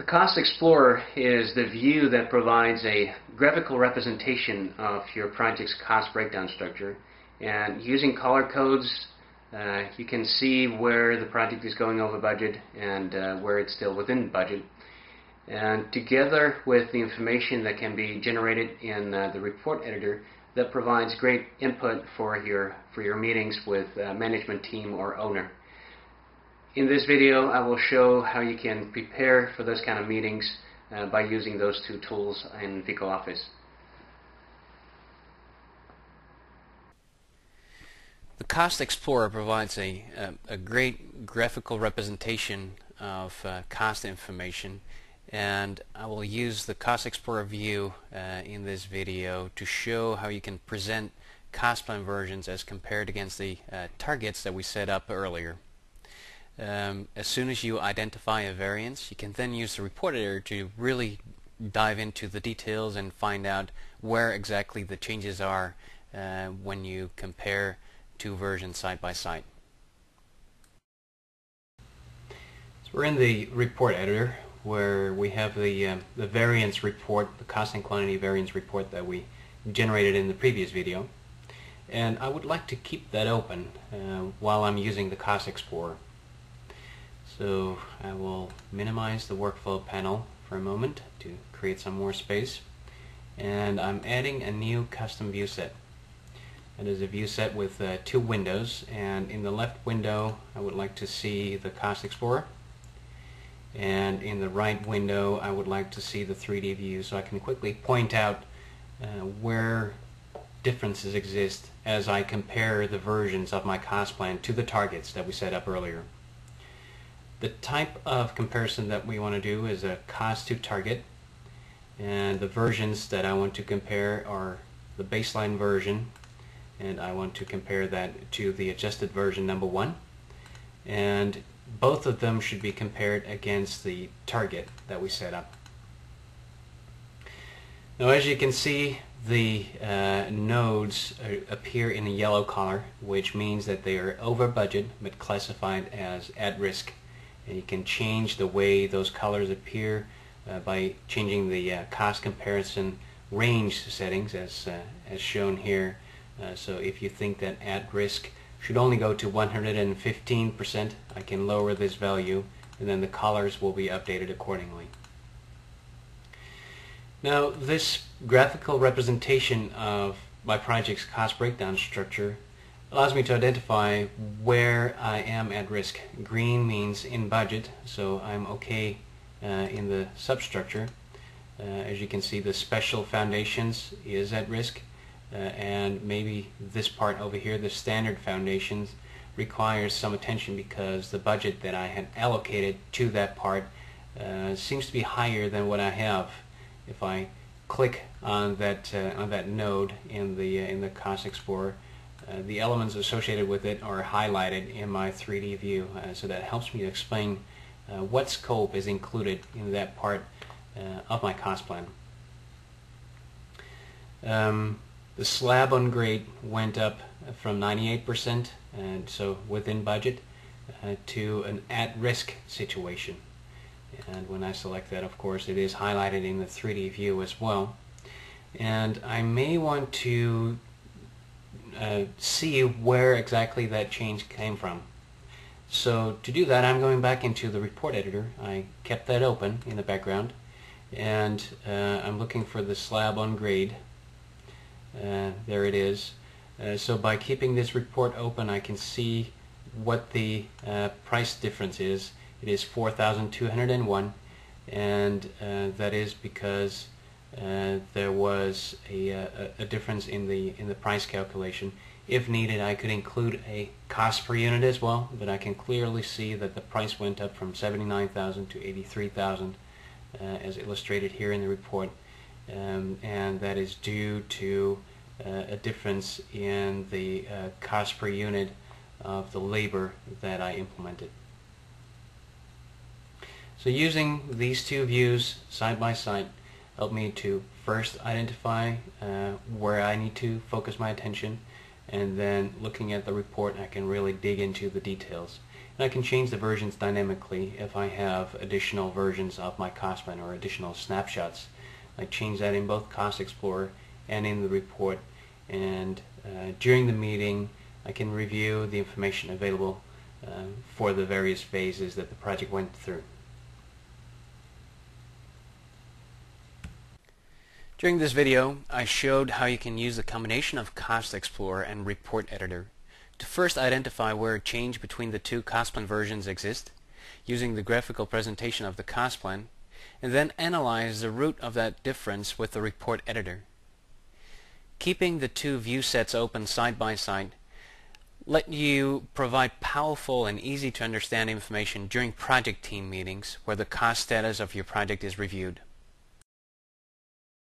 The Cost Explorer is the view that provides a graphical representation of your project's cost breakdown structure. And using color codes, you can see where the project is going over budget and where it's still within budget. And together with the information that can be generated in the report editor, that provides great input for your meetings with management team or owner. In this video, I will show how you can prepare for those kind of meetings by using those two tools in Vico Office. The Cost Explorer provides a great graphical representation of cost information, and I will use the Cost Explorer view in this video to show how you can present cost plan versions as compared against the targets that we set up earlier. As soon as you identify a variance, you can then use the report editor to really dive into the details and find out where exactly the changes are when you compare two versions side by side. So we're in the report editor where we have the variance report, the cost and quantity variance report that we generated in the previous video. And I would like to keep that open while I'm using the Cost Explorer. So I will minimize the workflow panel for a moment to create some more space. And I'm adding a new custom view set. It is a view set with two windows, and in the left window I would like to see the Cost Explorer, and in the right window I would like to see the 3D view, so I can quickly point out where differences exist as I compare the versions of my cost plan to the targets that we set up earlier. The type of comparison that we want to do is a cost to target, and the versions that I want to compare are the baseline version, and I want to compare that to the adjusted version number 1, and both of them should be compared against the target that we set up. Now, as you can see, the nodes appear in a yellow color, which means that they are over budget but classified as at risk. And you can change the way those colors appear by changing the cost comparison range settings as shown here. So if you think that at risk should only go to 115%, I can lower this value, and then the colors will be updated accordingly. Now, this graphical representation of my project's cost breakdown structure allows me to identify where I am at risk. Green means in budget, so I'm okay in the substructure. As you can see, the special foundations is at risk, and maybe this part over here, the standard foundations, requires some attention because the budget that I had allocated to that part seems to be higher than what I have. If I click on that node in the Cost Explorer, the elements associated with it are highlighted in my 3D view, so that helps me to explain what scope is included in that part of my cost plan. The slab on grade went up from 98%, and so within budget, to an at-risk situation. And when I select that, of course, it is highlighted in the 3D view as well. And I may want to see where exactly that change came from. So to do that, I'm going back into the report editor. I kept that open in the background, and I'm looking for the slab on grade. There it is. So by keeping this report open, I can see what the price difference is. It is 4,201, and that is because there was a difference in the price calculation. If needed, I could include a cost per unit as well, but I can clearly see that the price went up from 79,000 to 83,000, as illustrated here in the report, and that is due to a difference in the cost per unit of the labor that I implemented. So using these two views side by side helped me to first identify where I need to focus my attention, and then looking at the report I can really dig into the details. And I can change the versions dynamically if I have additional versions of my cost plan or additional snapshots. I change that in both Cost Explorer and in the report, and during the meeting I can review the information available for the various phases that the project went through. During this video, I showed how you can use the combination of Cost Explorer and Report Editor to first identify where a change between the two cost plan versions exists, using the graphical presentation of the cost plan, and then analyze the root of that difference with the Report Editor. Keeping the two view sets open side by side let you provide powerful and easy to understand information during project team meetings where the cost status of your project is reviewed.